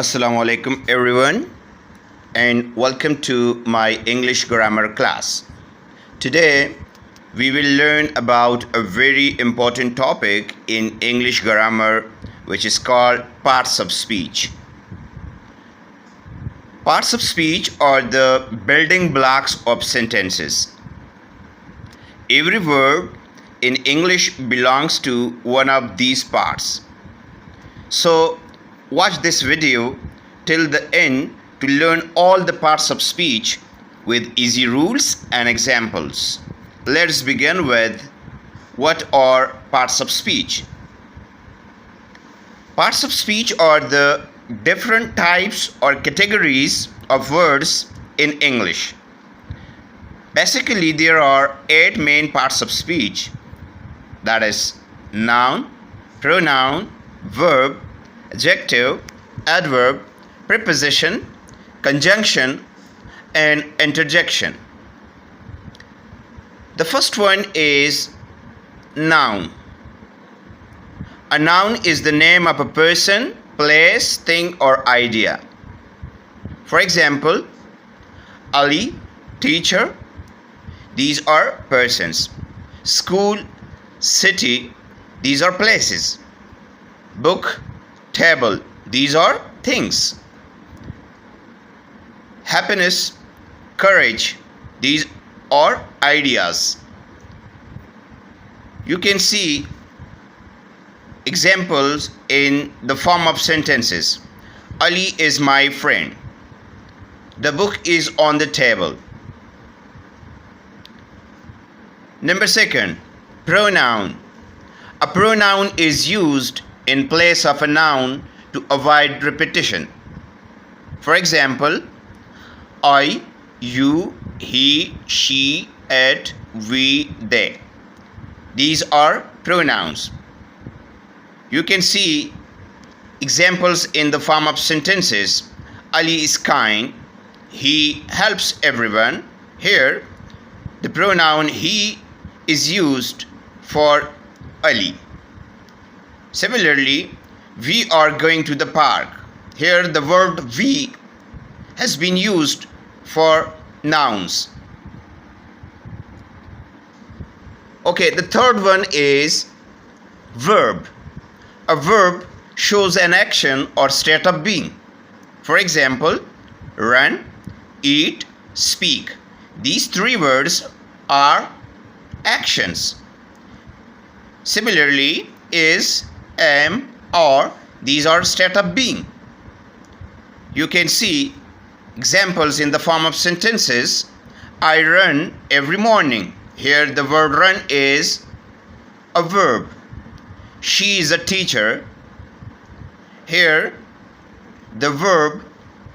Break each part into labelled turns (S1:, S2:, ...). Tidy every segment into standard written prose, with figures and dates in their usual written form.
S1: Assalamu alaikum everyone, and welcome to my English grammar class. Today we will learn about a very important topic in English grammar, which is called parts of speech. Parts of speech are the building blocks of sentences. Every verb in English belongs to one of these parts. So watch this video till the end to learn all the parts of speech with easy rules and examples. Let's begin with what are parts of speech. Parts of speech are the different types or categories of words in English. Basically, there are 8 main parts of speech, that is noun, pronoun, verb, adjective, adverb, preposition, conjunction, and interjection. The first one is noun. A noun is the name of a person, place, thing, or idea. For example, Ali, teacher, these are persons. School, city, these are places. Book, table, these are things. Happiness, courage, these are ideas. You can see examples in the form of sentences. Ali is my friend. The book is on the table. Number 2, pronoun. A pronoun is used in place of a noun to avoid repetition. For example, I, you, he, she, it, we, they. These are pronouns. You can see examples in the form of sentences. Ali is kind. He helps everyone. Here, the pronoun he is used for Ali. Similarly, we are going to the park. Here the word we has been used for nouns. Okay, the third one is verb. A verb shows an action or state of being. For example, run, eat, speak. These 3 words are actions. Similarly, is, am, or, these are state of being. You can see examples in the form of sentences. I run every morning. Here the word run is a verb. She is a teacher. Here the verb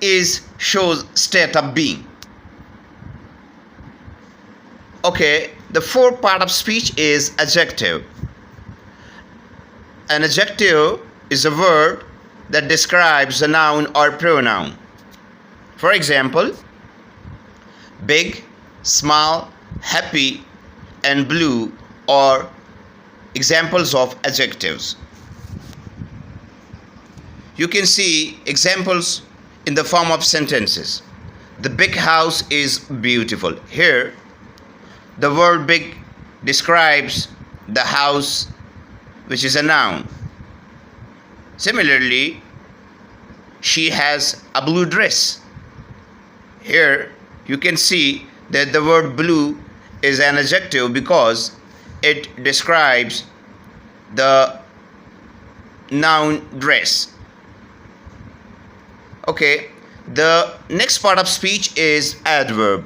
S1: is shows state of being. Okay, the fourth part of speech is adjective. An adjective is a word that describes a noun or pronoun. For example, big, small, happy, and blue are examples of adjectives. You can see examples in the form of sentences. The big house is beautiful. Here, the word big describes the house, which is a noun. Similarly, she has a blue dress. Here you can see that the word blue is an adjective because it describes the noun dress. Okay, the next part of speech is adverb.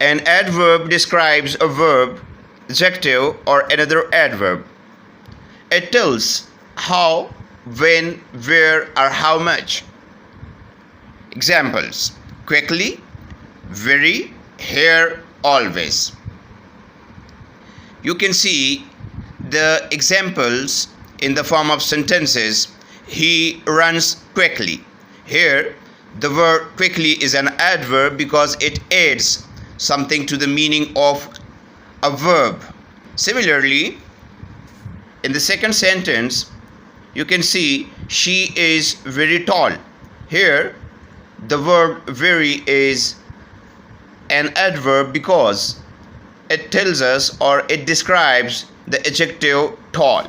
S1: An adverb describes a verb, adjective, or another adverb. It tells how, when, where, or how much. Examples: quickly, very, here, always. You can see the examples in the form of sentences. He runs quickly. Here, the word quickly is an adverb because it adds something to the meaning of a verb. Similarly, in the second sentence, you can see She is very tall. Here, the verb very is an adverb because it tells us or it describes the adjective tall.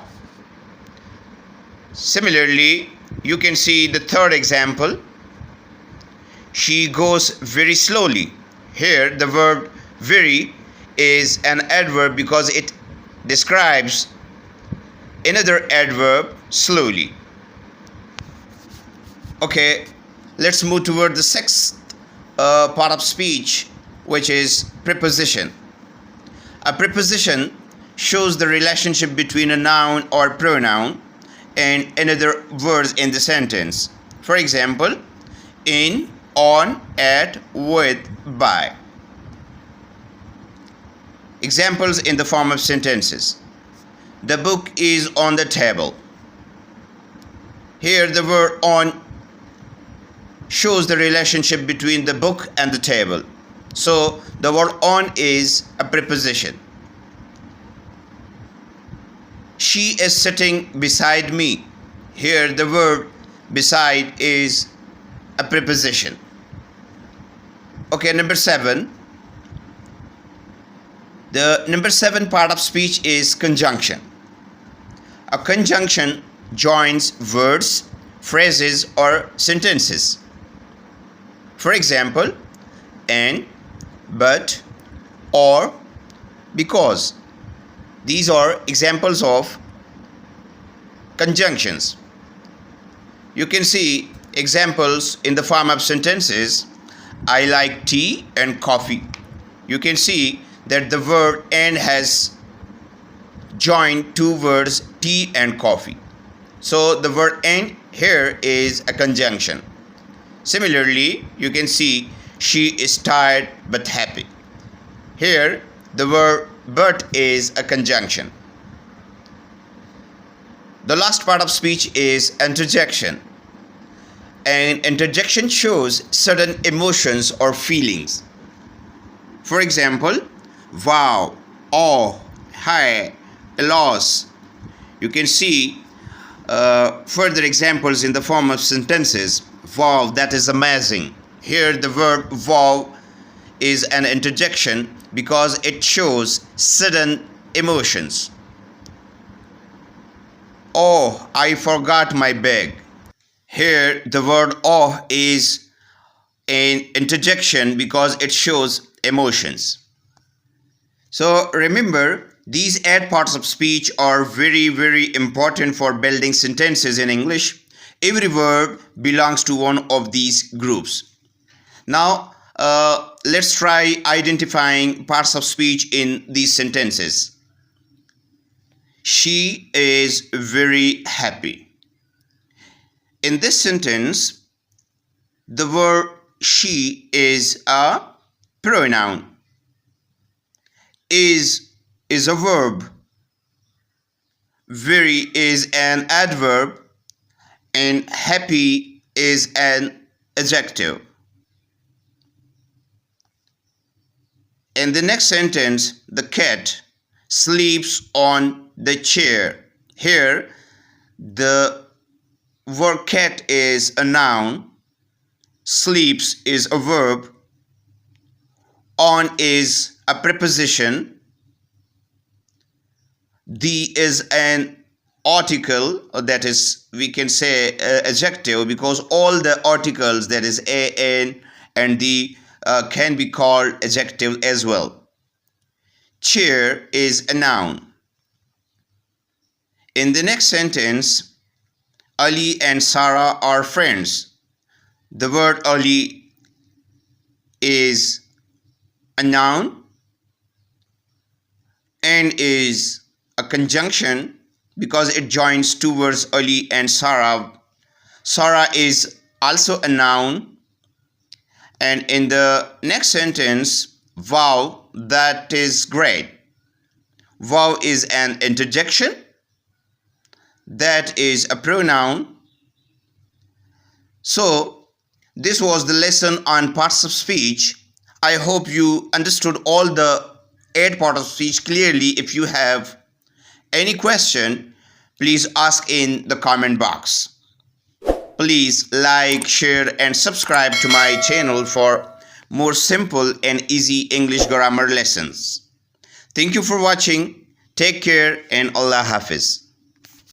S1: Similarly, you can see the third example. She goes very slowly. Here, the verb very is an adverb because it describes another adverb slowly. Okay, let's move toward the sixth part of speech, which is preposition. A preposition shows the relationship between a noun or pronoun and another words in the sentence. For example, in, on, at, with, by. Examples in the form of sentences. The book is on the table. Here the word on shows the relationship between the book and the table. So the word on is a preposition. She is sitting beside me. Here the word beside is a preposition. Okay, number 7. The number 7 part of speech is conjunction. A conjunction joins words, phrases, or sentences. For example, and, but, or, because. These are examples of conjunctions. You can see examples in the form of sentences. I like tea and coffee. You can see that the word and has joined two words, tea and coffee. So the word and here is a conjunction. Similarly, you can see she is tired but happy. Here the word but is a conjunction. The last part of speech is interjection. An interjection shows certain emotions or feelings. For example, wow, oh, hi, loss. You can see further examples in the form of sentences. Wow, that is amazing. Here the verb wow is an interjection because it shows sudden emotions. Oh, I forgot my bag. Here the word oh is an interjection because it shows emotions. So remember, these 8 parts of speech are very important for building sentences in English. Every word belongs to one of these groups. Now let's try identifying parts of speech in these sentences. She is very happy. In this sentence, the word she is a pronoun. Is a verb. Very is an adverb. And happy is an adjective. In the next sentence, the cat sleeps on the chair. Here, the word cat is a noun, sleeps is a verb, on is a preposition, the is an article, or that is, we can say adjective, because all the articles, that is an and the can be called adjective as well. Chair is a noun. In the next sentence, Ali and Sarah are friends. The word Ali is a noun and is a conjunction because it joins two words, Ali and Sarah. Sarah is also a noun. And in the next sentence, wow, that is great. Wow is an interjection. That is a pronoun. So this was the lesson on parts of speech. I hope you understood all the 8 parts of speech clearly. If you have any question, please ask in the comment box. Please like, share and subscribe to my channel for more simple and easy English grammar lessons. Thank you for watching. Take care and Allah Hafiz.